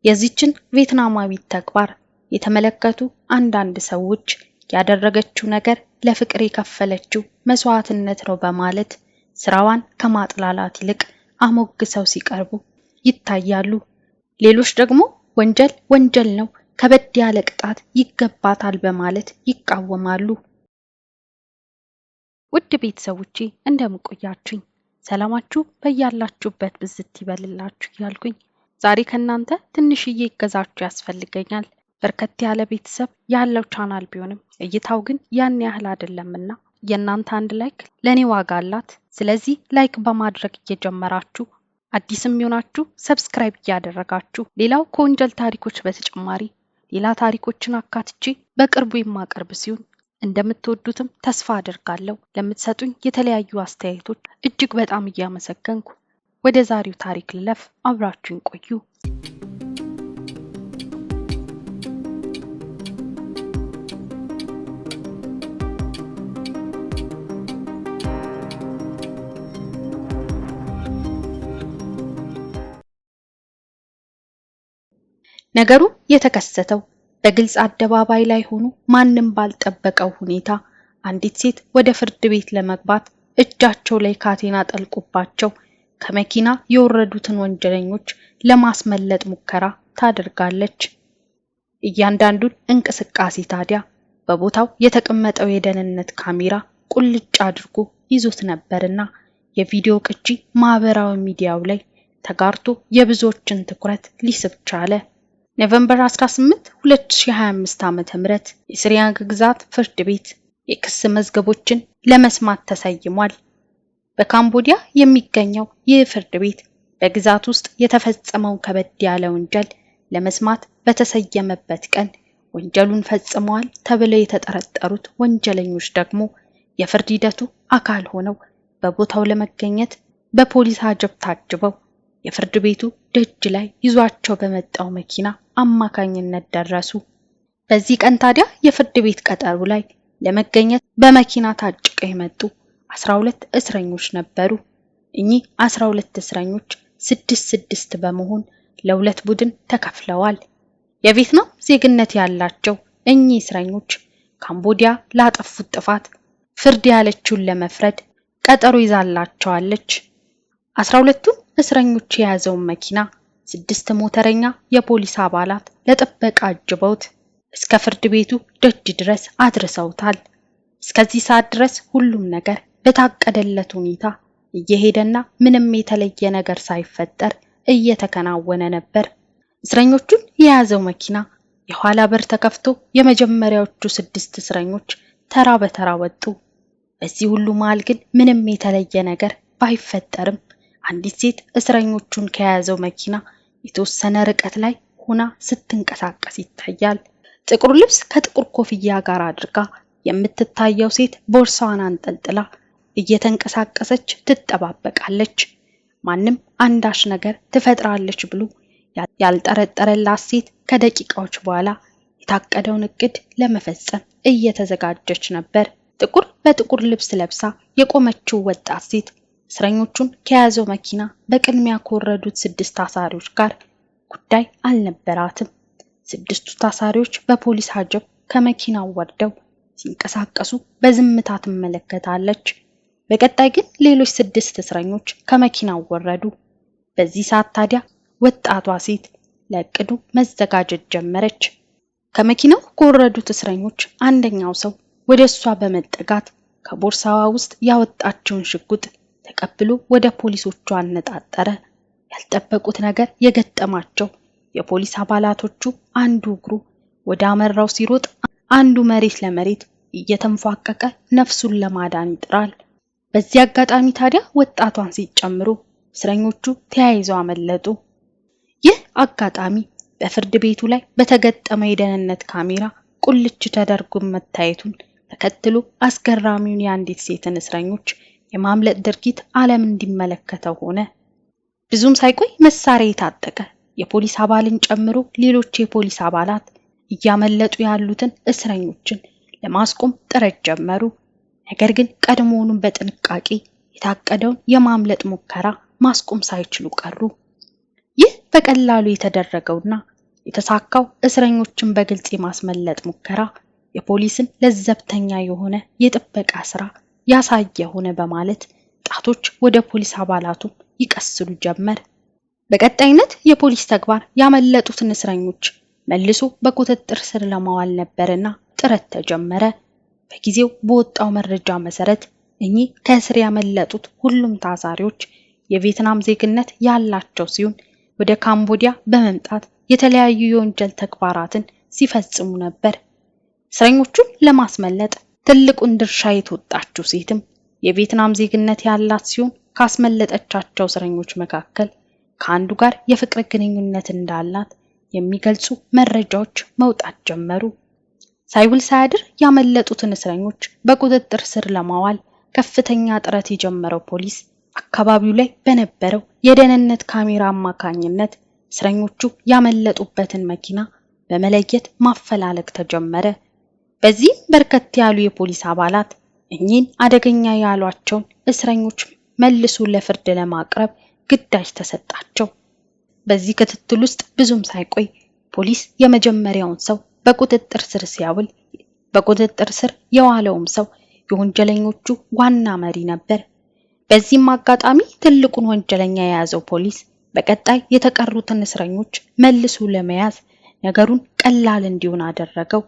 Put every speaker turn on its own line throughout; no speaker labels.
የዚችን ቪየትናማዊት ተግባር የተመለከቱ አንዳንድ ሰዎች ያደረገችው ነገር ለፍቅር የከፈለችው መስዋዕትነት ነው በማለት ስራዋን ከማጥላላት ይልቅ አሞግሰው ሲቀርቡ ይታያሉ። ሌሎች ደግሞ ወንጀል ወንጀል ነው፣ ከበድ ያለ ቅጣት ይገባታል በማለት ይቃወማሉ። ውድ ቤተሰቦቼ እንደምቆያችሁኝ ሰላማችሁ በያላችሁበት ብዝት ይበልላችሁ እያልኩኝ ዛሬ ከናንተ ትንሽዬ እገዛችሁ ያስፈልገኛል። በርከት ያለ ቤተሰብ ያለው ቻናል ቢሆንም እይታው ግን ያን ያህል አይደለምና የናንተ አንድ ላይክ ለኔ ዋጋ አላት። ስለዚህ ላይክ በማድረግ እየጀመራችሁ አዲስም ይሆናችሁ ሰብስክራይብ እያደረጋችሁ ሌላው ከወንጀል ታሪኮች በተጨማሪ ሌላ ታሪኮችን አካትቼ በቅርቡ የማቀርብ ሲሆን እንደምትወዱትም ተስፋ አደርጋለሁ። ለምትሰጡኝ የተለያዩ አስተያየቶች እጅግ በጣም እያመሰገንኩ ወደ ዛሬው ታሪክ ልለፍ። አብራችሁን ቆዩ። ነገሩ የተከሰተው በግልጽ አደባባይ ላይ ሆኖ ማንም ባልጠበቀው ሁኔታ አንዲት ሴት ወደ ፍርድ ቤት ለመግባት እጃቸው ላይ ካቴና ጠልቆባቸው ከመኪና የወረዱትን ወንጀለኞች ለማስመለጥ ሙከራ ታደርጋለች። እያንዳንዱን እንቅስቃሴ ታዲያ በቦታው የተቀመጠው የደህንነት ካሜራ ቁልጭ አድርጎ ይዞት ነበርና የቪዲዮ ቅጂ ማህበራዊ ሚዲያው ላይ ተጋርቶ የብዙዎችን ትኩረት ሊስብ ቻለ። ኖቬምበር 18 2025 ዓ.ም የስሪያንግ ግዛት ፍርድ ቤት የክስ መዝገቦችን ለመስማት ተሰይሟል። በካምቦዲያ የሚገኘው ይህ ፍርድ ቤት በግዛት ውስጥ የተፈጸመውን ከበድ ያለ ወንጀል ለመስማት በተሰየመበት ቀን ወንጀሉን ፈጽመዋል ተብለው የተጠረጠሩት ወንጀለኞች ደግሞ የፍርድ ሂደቱ አካል ሆነው በቦታው ለመገኘት በፖሊስ አጀብ ታጅበው የፍርድ ቤቱ ደጅ ላይ ይዟቸው በመጣው መኪና አማካኝነት ደረሱ። በዚህ ቀን ታዲያ የፍርድ ቤት ቀጠሮ ላይ ለመገኘት በመኪና ታጭቀው የመጡ 12 እስረኞች ነበሩ። እኚህ 12 እስረኞች 6 በመሆን ለሁለት ቡድን ተከፍለዋል። የቪየትናም ዜግነት ያላቸው እኚህ እስረኞች ካምቦዲያ ላጠፉት ጥፋት ፍርድ ያለችውን ለመፍረድ ቀጠሮ ይዛላቸዋለች። 12ቱን እስረኞች የያዘውን መኪና 6 ሞተረኛ የፖሊስ አባላት ለጥበቃ አጅበውት እስከ ፍርድ ቤቱ ደጅ ድረስ አድርሰውታል። እስከዚህ ሰዓት ድረስ ሁሉም ነገር በታቀደለት ሁኔታ እየሄደና ምንም የተለየ ነገር ሳይፈጠር እየተከናወነ ነበር። እስረኞቹን የያዘው መኪና የኋላ በር ተከፍቶ የመጀመሪያዎቹ 6 እስረኞች ተራ በተራ ወጡ። በዚህ ሁሉ መሃል ግን ምንም የተለየ ነገር ባይፈጠርም አንዲት ሴት እስረኞቹን ከያዘው መኪና የተወሰነ ርቀት ላይ ሆና ስትንቀሳቀስ ይታያል። ጥቁር ልብስ ከጥቁር ኮፍያ ጋር አድርጋ የምትታየው ሴት ቦርሳዋን አንጠልጥላ እየተንቀሳቀሰች ትጠባበቃለች። ማንም አንዳች ነገር ትፈጥራለች ብሎ ያልጠረጠረላት ሴት ከደቂቃዎች በኋላ የታቀደውን እቅድ ለመፈጸም እየተዘጋጀች ነበር። ጥቁር በጥቁር ልብስ ለብሳ የቆመችው ወጣት ሴት እስረኞቹን ከያዘው መኪና በቅድሚያ ከወረዱት 6 ታሳሪዎች ጋር ጉዳይ አልነበራትም። 6ቱ ታሳሪዎች በፖሊስ አጀብ ከመኪናው ወርደው ሲንቀሳቀሱ በዝምታ ትመለከታለች። በቀጣይ ግን ሌሎች 6 እስረኞች ከመኪናው ወረዱ። በዚህ ሰዓት ታዲያ ወጣቷ ሴት ለእቅዱ መዘጋጀት ጀመረች። ከመኪናው ከወረዱት እስረኞች አንደኛው ሰው ወደ እሷ በመጠጋት ከቦርሳዋ ውስጥ ያወጣችውን ሽጉጥ ተቀብሎ ወደ ፖሊሶቹ አነጣጠረ። ያልጠበቁት ነገር የገጠማቸው የፖሊስ አባላቶቹ አንዱ እግሩ ወደ አመራው ሲሮጥ፣ አንዱ መሬት ለመሬት እየተንፏቀቀ ነፍሱን ለማዳን ይጥራል። በዚህ አጋጣሚ ታዲያ ወጣቷን ሲጨምሩ እስረኞቹ ተያይዘው አመለጡ። ይህ አጋጣሚ በፍርድ ቤቱ ላይ በተገጠመ የደህንነት ካሜራ ቁልጭ ተደርጎ መታየቱን ተከትሎ አስገራሚውን የአንዲት ሴትን እስረኞች የማምለጥ ድርጊት ዓለም እንዲመለከተው ሆነ። ብዙም ሳይቆይ መሳሪያ የታጠቀ የፖሊስ አባልን ጨምሮ ሌሎች የፖሊስ አባላት እያመለጡ ያሉትን እስረኞችን ለማስቆም ጥረት ጀመሩ። ነገር ግን ቀድሞውንም በጥንቃቄ የታቀደውን የማምለጥ ሙከራ ማስቆም ሳይችሉ ቀሩ። ይህ በቀላሉ የተደረገውና የተሳካው እስረኞችን በግልጽ የማስመለጥ ሙከራ የፖሊስን ለዘብተኛ የሆነ የጥበቃ ስራ ያሳየ ሆነ በማለት ጣቶች ወደ ፖሊስ አባላቱ ይቀስሉ ጀመር። በቀጣይነት የፖሊስ ተግባር ያመለጡትን እስረኞች መልሶ በቁጥጥር ስር ለማዋል ነበርና ጥረት ተጀመረ። በጊዜው በወጣው መረጃ መሰረት እኚህ ከእስር ያመለጡት ሁሉም ታሳሪዎች የቪየትናም ዜግነት ያላቸው ሲሆን ወደ ካምቦዲያ በመምጣት የተለያዩ የወንጀል ተግባራትን ሲፈጽሙ ነበር። እስረኞቹን ለማስመለጥ ትልቁን ድርሻ የተወጣችው ሴትም የቪየትናም ዜግነት ያላት ሲሆን ካስመለጠቻቸው እስረኞች መካከል ከአንዱ ጋር የፍቅር ግንኙነት እንዳላት የሚገልጹ መረጃዎች መውጣት ጀመሩ። ሳይውል ሳያድር ያመለጡትን እስረኞች በቁጥጥር ስር ለማዋል ከፍተኛ ጥረት የጀመረው ፖሊስ አካባቢው ላይ በነበረው የደህንነት ካሜራ አማካኝነት እስረኞቹ ያመለጡበትን መኪና በመለየት ማፈላለግ ተጀመረ። በዚህም በርከት ያሉ የፖሊስ አባላት እኚህን አደገኛ ያሏቸውን እስረኞች መልሶ ለፍርድ ለማቅረብ ግዳጅ ተሰጣቸው። በዚህ ክትትል ውስጥ ብዙም ሳይቆይ ፖሊስ የመጀመሪያውን ሰው በቁጥጥር ስር ሲያውል በቁጥጥር ስር የዋለውም ሰው የወንጀለኞቹ ዋና መሪ ነበር። በዚህም አጋጣሚ ትልቁን ወንጀለኛ የያዘው ፖሊስ በቀጣይ የተቀሩትን እስረኞች መልሶ ለመያዝ ነገሩን ቀላል እንዲሆን አደረገው።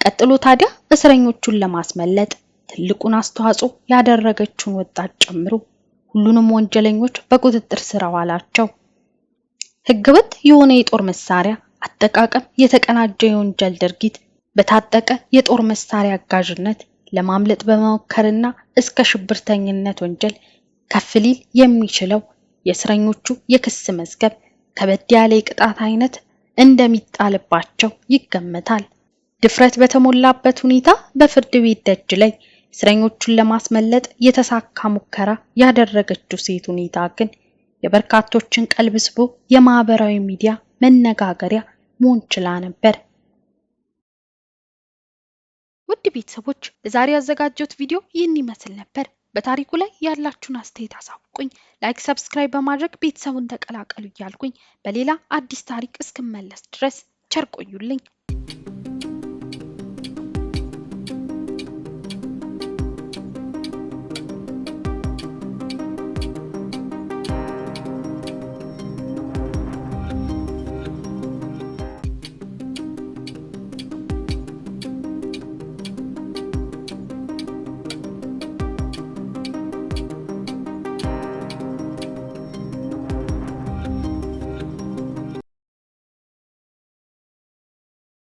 ቀጥሎ ታዲያ እስረኞቹን ለማስመለጥ ትልቁን አስተዋጽኦ ያደረገችውን ወጣት ጨምሮ ሁሉንም ወንጀለኞች በቁጥጥር ስር አዋላቸው። ህገወጥ የሆነ የጦር መሳሪያ አጠቃቀም የተቀናጀ የወንጀል ድርጊት በታጠቀ የጦር መሳሪያ አጋዥነት ለማምለጥ በመሞከርና እስከ ሽብርተኝነት ወንጀል ከፍ ሊል የሚችለው የእስረኞቹ የክስ መዝገብ ከበድ ያለ የቅጣት አይነት እንደሚጣልባቸው ይገመታል። ድፍረት በተሞላበት ሁኔታ በፍርድ ቤት ደጅ ላይ እስረኞቹን ለማስመለጥ የተሳካ ሙከራ ያደረገችው ሴት ሁኔታ ግን የበርካቶችን ቀልብ ስቦ የማህበራዊ ሚዲያ መነጋገሪያ መሆን ችላ ነበር። ውድ ቤተሰቦች ለዛሬ ያዘጋጀሁት ቪዲዮ ይህን ይመስል ነበር። በታሪኩ ላይ ያላችሁን አስተያየት አሳውቁኝ። ላይክ፣ ሰብስክራይብ በማድረግ ቤተሰቡን ተቀላቀሉ እያልኩኝ በሌላ አዲስ ታሪክ እስክመለስ ድረስ ቸር ቆዩልኝ።